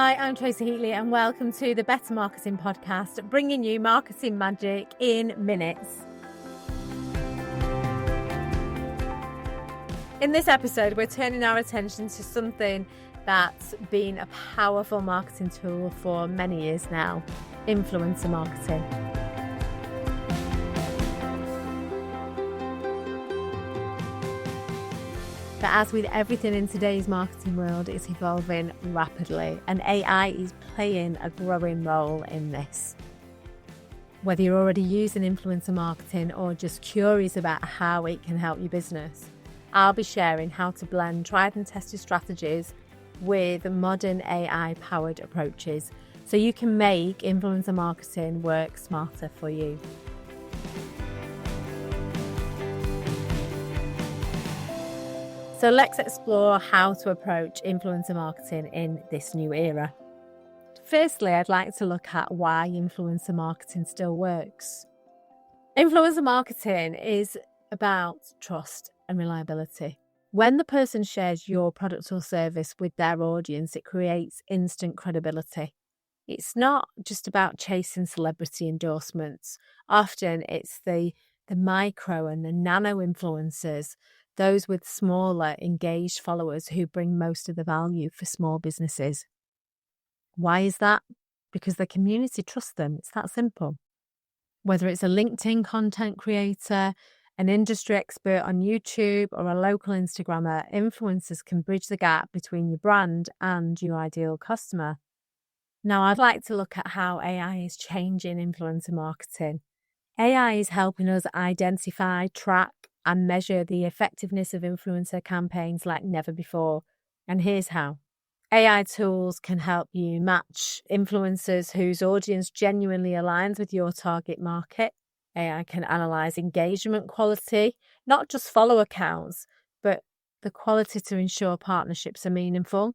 Hi, I'm Tracy Heatley and welcome to the Better Marketing Podcast, bringing you marketing magic in minutes. In this episode, we're turning our attention to something that's been a powerful marketing tool for many years now, influencer marketing. But as with everything in today's marketing world, it's evolving rapidly and AI is playing a growing role in this. Whether you're already using influencer marketing or just curious about how it can help your business, I'll be sharing how to blend tried and tested strategies with modern AI-powered approaches so you can make influencer marketing work smarter for you. So let's explore how to approach influencer marketing in this new era. Firstly, I'd like to look at why influencer marketing still works. Influencer marketing is about trust and reliability. When the person shares your product or service with their audience, it creates instant credibility. It's not just about chasing celebrity endorsements. Often it's the micro and the nano influencers, those with smaller, engaged followers who bring most of the value for small businesses. Why is that? Because the community trusts them. It's that simple. Whether it's a LinkedIn content creator, an industry expert on YouTube, or a local Instagrammer, influencers can bridge the gap between your brand and your ideal customer. Now, I'd like to look at how AI is changing influencer marketing. AI is helping us identify, track, and measure the effectiveness of influencer campaigns like never before. And here's how. AI tools can help you match influencers whose audience genuinely aligns with your target market. AI can analyze engagement quality, not just follower counts, but the quality to ensure partnerships are meaningful.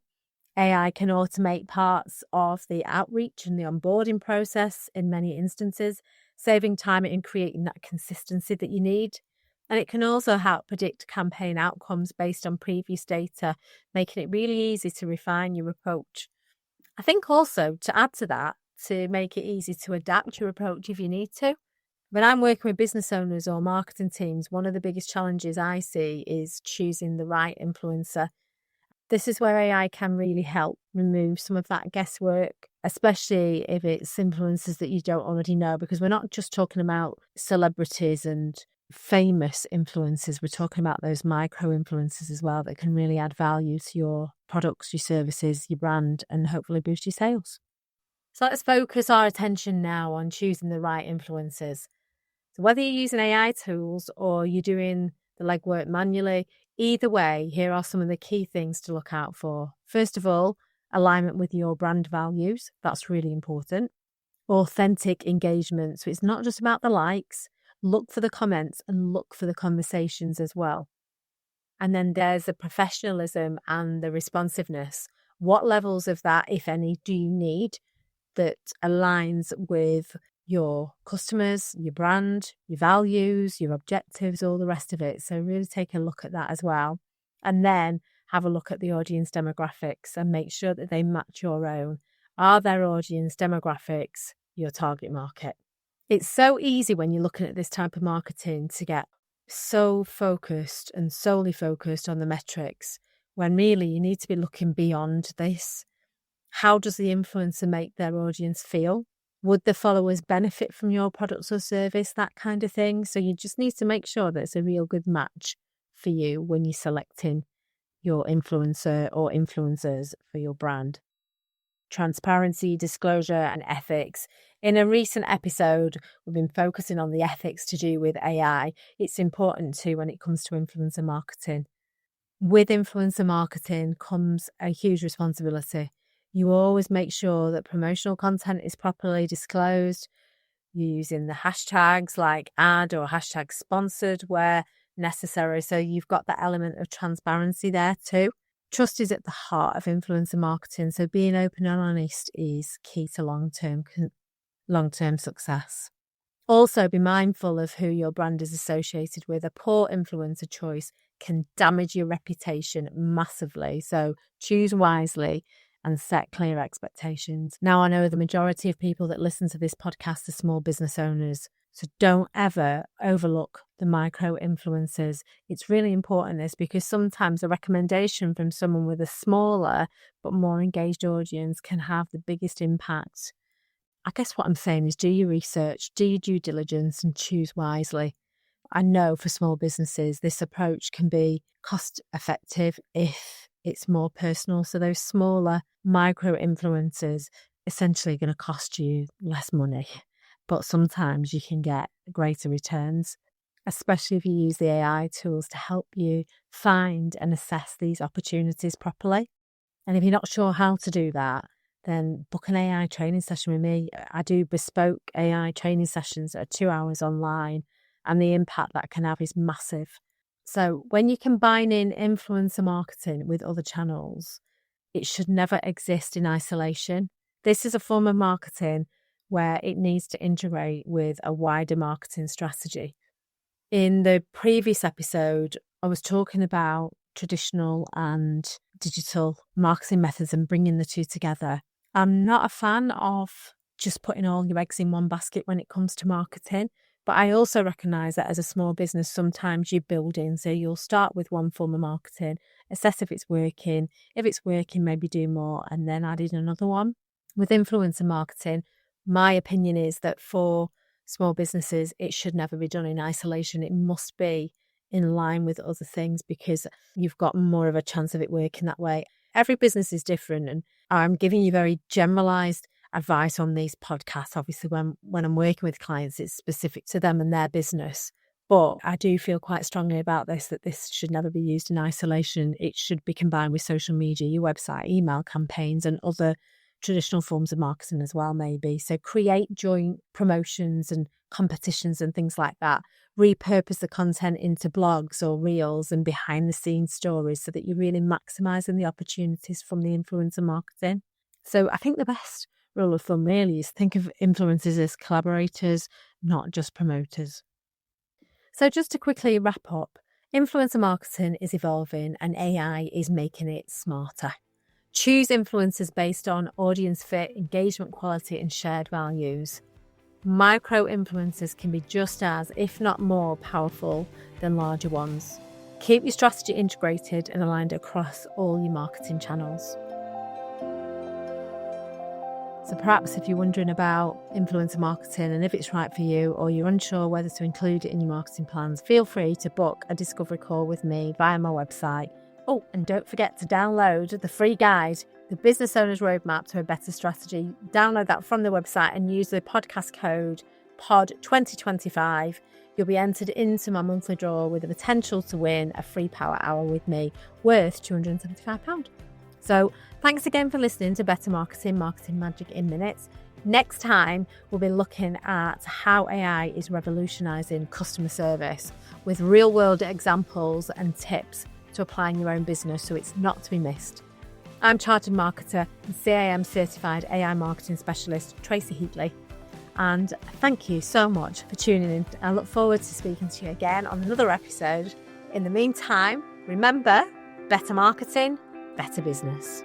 AI can automate parts of the outreach and the onboarding process in many instances, saving time and creating that consistency that you need. And it can also help predict campaign outcomes based on previous data, making it really easy to refine your approach. I think also, to add to that, to make it easy to adapt your approach if you need to. When I'm working with business owners or marketing teams, one of the biggest challenges I see is choosing the right influencer. This is where AI can really help remove some of that guesswork, especially if it's influencers that you don't already know, because we're not just talking about celebrities and famous influencers. We're talking about those micro influencers as well that can really add value to your products, your services, your brand, and hopefully boost your sales. So let's focus our attention now on choosing the right influencers. So whether you're using AI tools or you're doing the legwork manually, either way, here are some of the key things to look out for. First of all, alignment with your brand values. That's really important. Authentic engagement. So it's not just about the likes. Look for the comments and look for the conversations as well. And then there's the professionalism and the responsiveness. What levels of that, if any, do you need that aligns with your customers, your brand, your values, your objectives, all the rest of it? So really take a look at that as well. And then have a look at the audience demographics and make sure that they match your own. Are their audience demographics your target market? It's so easy when you're looking at this type of marketing to get so focused and solely focused on the metrics, when really you need to be looking beyond this. How does the influencer make their audience feel? Would the followers benefit from your products or service? That kind of thing. So you just need to make sure that it's a real good match for you when you're selecting your influencer or influencers for your brand. Transparency, disclosure, and ethics. In a recent episode, we've been focusing on the ethics to do with AI. It's important too when it comes to influencer marketing. With influencer marketing comes a huge responsibility. You always make sure that promotional content is properly disclosed. You're using the hashtags like ad or hashtag sponsored where necessary. So you've got that element of transparency there too. Trust is at the heart of influencer marketing. So being open and honest is key to long-term success. Also, be mindful of who your brand is associated with. A poor influencer choice can damage your reputation massively. So choose wisely and set clear expectations. Now, I know the majority of people that listen to this podcast are small business owners, so don't ever overlook the micro influencers. It's really important this, because sometimes a recommendation from someone with a smaller but more engaged audience can have the biggest impact. I guess what I'm saying is do your research, do your due diligence, and choose wisely. I know for small businesses, this approach can be cost effective if it's more personal. So those smaller micro influencers essentially going to cost you less money, but sometimes you can get greater returns, especially if you use the AI tools to help you find and assess these opportunities properly. And if you're not sure how to do that, then book an AI training session with me. I do bespoke AI training sessions that are 2 hours online, and the impact that can have is massive. So when you combine in influencer marketing with other channels, it should never exist in isolation. This is a form of marketing where it needs to integrate with a wider marketing strategy. In the previous episode, I was talking about traditional and digital marketing methods and bringing the two together. I'm not a fan of just putting all your eggs in one basket when it comes to marketing, but I also recognise that as a small business, sometimes you build in. So you'll start with one form of marketing, assess if it's working. If it's working, maybe do more, and then add in another one. With influencer marketing, my opinion is that for small businesses, it should never be done in isolation. It must be in line with other things, because you've got more of a chance of it working that way. Every business is different, and I'm giving you very generalised advice on these podcasts. Obviously, when I'm working with clients, it's specific to them and their business. But I do feel quite strongly about this, that this should never be used in isolation. It should be combined with social media, your website, email campaigns, and other traditional forms of marketing as well, maybe. So create joint promotions and competitions and things like that. Repurpose the content into blogs or reels and behind the scenes stories so that you're really maximizing the opportunities from the influencer marketing. So I think the best rule of thumb really is think of influencers as collaborators, not just promoters. So just to quickly wrap up, influencer marketing is evolving and AI is making it smarter. Choose influencers based on audience fit, engagement quality, and shared values. Micro influencers can be just as, if not more, powerful than larger ones. Keep your strategy integrated and aligned across all your marketing channels. So perhaps if you're wondering about influencer marketing and if it's right for you, or you're unsure whether to include it in your marketing plans, feel free to book a discovery call with me via my website. Oh, and don't forget to download the free guide, The Business Owner's Roadmap to a Better Strategy. Download that from the website and use the podcast code POD2025. You'll be entered into my monthly draw with the potential to win a free power hour with me worth £275. So thanks again for listening to Better Marketing, Marketing Magic in Minutes. Next time, we'll be looking at how AI is revolutionising customer service with real-world examples and tips to apply in your own business, so it's not to be missed. I'm Chartered Marketer and CAM Certified AI Marketing Specialist Tracy Heatley. And thank you so much for tuning in. I look forward to speaking to you again on another episode. In the meantime, remember, better marketing, better business.